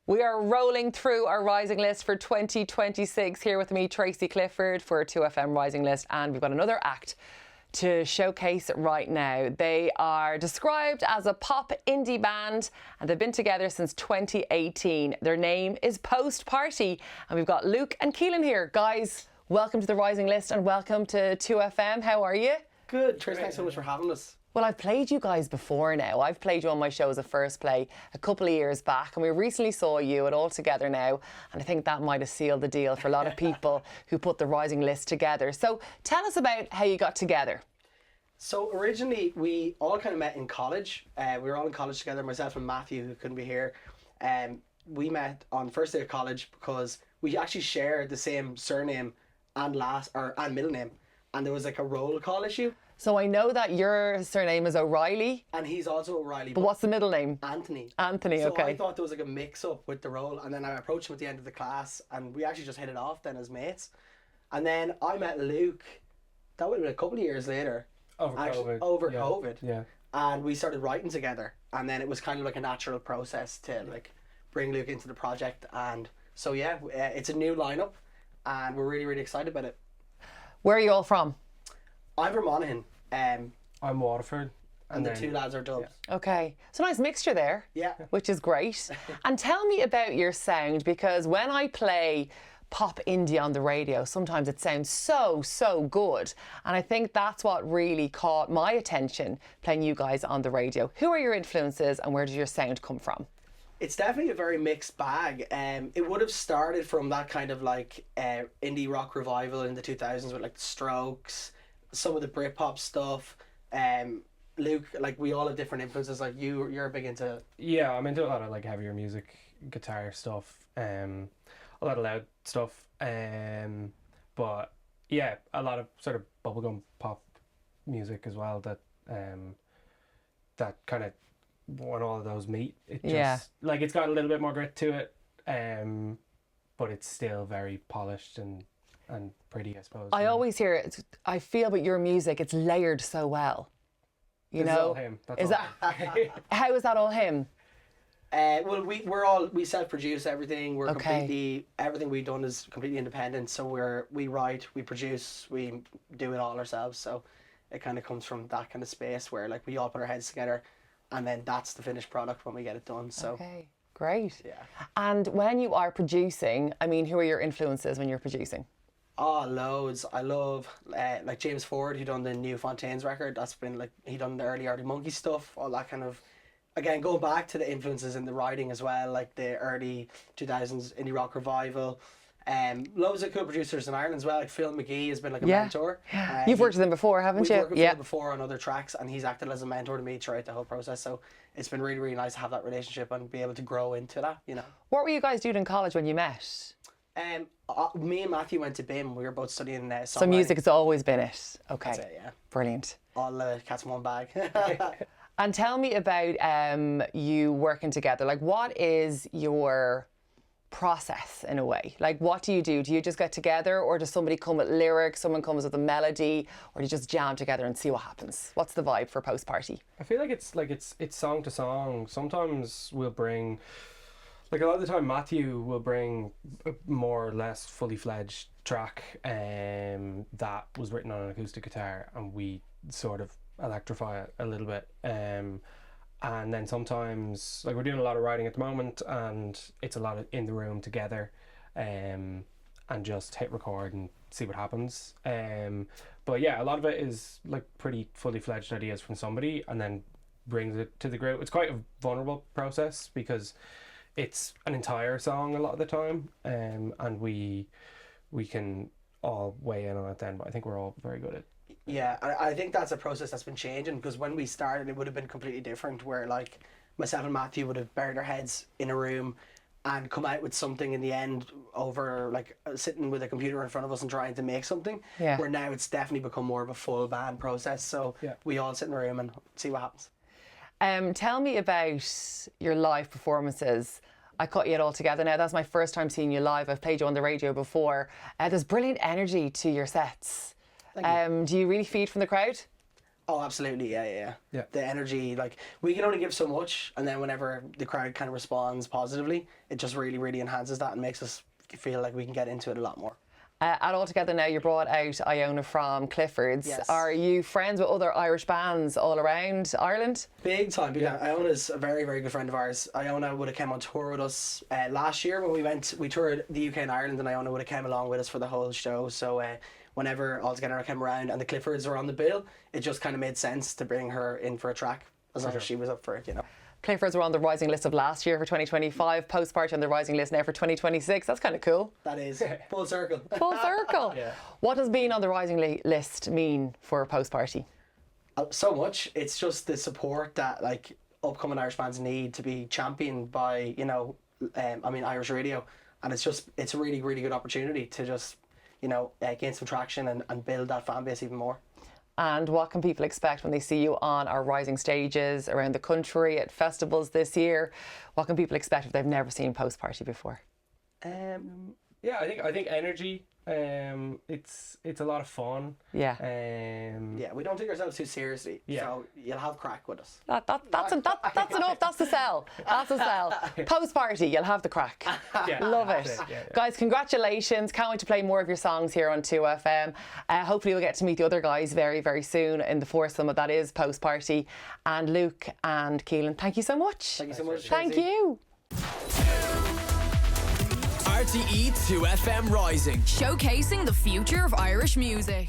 We are rolling through our rising list for 2026. Here with me, Tracy Clifford for 2FM Rising List, and we've got another act to showcase right now. They are described as a pop indie band and they've been together since 2018. Their name is Post Party, and we've got Luke and Keelan here. Guys, welcome to the Rising List and welcome to 2FM. How are you? Good. Trace, thanks so much for having us. Well, I've played you guys before now. I've played you on my show as a first play a couple of years back, and we recently saw you at All Together Now, and I think that might have sealed the deal for a lot of people who put the Rising List together. So tell us about how you got together. So originally we all kind of met in college. We were all in college together, myself and Matthew, who couldn't be here. We met on first day of college because we actually shared the same surname and middle name, and there was like a roll call issue. So I know that your surname is O'Reilly. And he's also O'Reilly. But what's the middle name? Anthony. Anthony, so okay. I thought there was like a mix-up with the role, and then I approached him at the end of the class, and we actually just hit it off then as mates. And then I met Luke, that would have been a couple of years later. Over COVID. Yeah. And we started writing together, and then it was kind of like a natural process to like bring Luke into the project. And so yeah, it's a new lineup, and we're really, really excited about it. Where are you all from? I'm from Monaghan. I'm Waterford. And the two lads are Dubs. Yeah. Okay. It's a nice mixture there. Yeah. Which is great. And tell me about your sound, because when I play pop indie on the radio, sometimes it sounds so good. And I think that's what really caught my attention playing you guys on the radio. Who are your influences and where does your sound come from? It's definitely a very mixed bag. It would have started from that kind of like indie rock revival in the 2000s with like the Strokes, some of the Britpop stuff. Luke, like we all have different influences. Like you're big into... Yeah, I'm into a lot of like heavier music, guitar stuff, a lot of loud stuff. But yeah, a lot of sort of bubblegum pop music as well. That kind of, when all of those meet, it just like it's got a little bit more grit to it. But it's still very polished and pretty, I suppose. I always hear it. I feel with your music, it's layered so well. You know, all him. How is that all him? Well, we self-produce everything. We're completely, everything we've done is completely independent. So we write, we produce, we do it all ourselves. So it kind of comes from that kind of space where like we all put our heads together, and then that's the finished product when we get it done. So okay, great. Yeah. And when you are producing, I mean, who are your influences when you're producing? Oh, loads. I love like James Ford, who done the new Fontaines record. That's been like, he done the early Monkey stuff, all that kind of, again, going back to the influences in the writing as well, like the early 2000s indie rock revival. Loads of cool producers in Ireland as well, like Phil McGee has been like a mentor. You've worked with him before, haven't you? We've worked with him before on other tracks, and he's acted as a mentor to me throughout the whole process. So it's been really, really nice to have that relationship and be able to grow into that, you know. What were you guys doing in college when you met? Me and Matthew went to BIM. We were both studying songwriting. So music has always been it. Okay. That's it, yeah. Brilliant. All the cats in one bag. And tell me about you working together. Like, what is your process in a way? Like, what do you do? Do you just get together, or does somebody come with lyrics, someone comes with a melody, or do you just jam together and see what happens? What's the vibe for Post Party? I feel like it's song to song. Sometimes we'll bring, like a lot of the time Matthew will bring a more or less fully fledged track that was written on an acoustic guitar, and we sort of electrify it a little bit. And then sometimes, like we're doing a lot of writing at the moment, and it's a lot of in the room together, and just hit record and see what happens. But yeah, a lot of it is like pretty fully fledged ideas from somebody, and then brings it to the group. It's quite a vulnerable process because it's an entire song a lot of the time, and we can all weigh in on it then. But I think we're all very good at. Yeah, I think that's a process that's been changing, because when we started it would have been completely different, where like myself and Matthew would have buried our heads in a room and come out with something in the end over like sitting with a computer in front of us and trying to make something. Yeah. Where now it's definitely become more of a full band process, so we all sit in the room and see what happens. Tell me about your live performances. I caught you at All Together Now. That's my first time seeing you live. I've played you on the radio before. There's brilliant energy to your sets. Do you really feed from the crowd? Oh, absolutely, Yeah. The energy, like, we can only give so much, and then whenever the crowd kind of responds positively, it just really, really enhances that and makes us feel like we can get into it a lot more. And all together now, you brought out Iona from Clifford's. Yes. Are you friends with other Irish bands all around Ireland? Big time. Iona's a very, very good friend of ours. Iona would have come on tour with us last year when we toured the UK and Ireland, and Iona would have come along with us for the whole show. So whenever All Together came around and the Cliffords were on the bill, it just kind of made sense to bring her in for a track as long as she was up for it, Cliffords were on the rising list of last year for 2025, Postparty on the rising list now for 2026. That's kind of cool. That is full circle. Full circle. Yeah. What does being on the rising list mean for Postparty? So much. It's just the support that like upcoming Irish bands need to be championed by Irish radio, and it's a really, really good opportunity to just gain some traction and build that fan base even more. And what can people expect when they see you on our rising stages around the country at festivals this year? What can people expect if they've never seen Postparty before? Yeah, I think energy. It's a lot of fun. Yeah. Yeah, we don't take ourselves too seriously. Yeah. So you'll have crack with us. That's enough. That's the sell. That's the sell. Postparty, you'll have the crack. Yeah, Love it. that's yeah. Guys, congratulations. Can't wait to play more of your songs here on 2FM. Hopefully we'll get to meet the other guys very, very soon in the foursome that is Postparty. And Luke and Keelan, thank you so much. Thank you so much. Thank you. RTE 2FM Rising, showcasing the future of Irish music.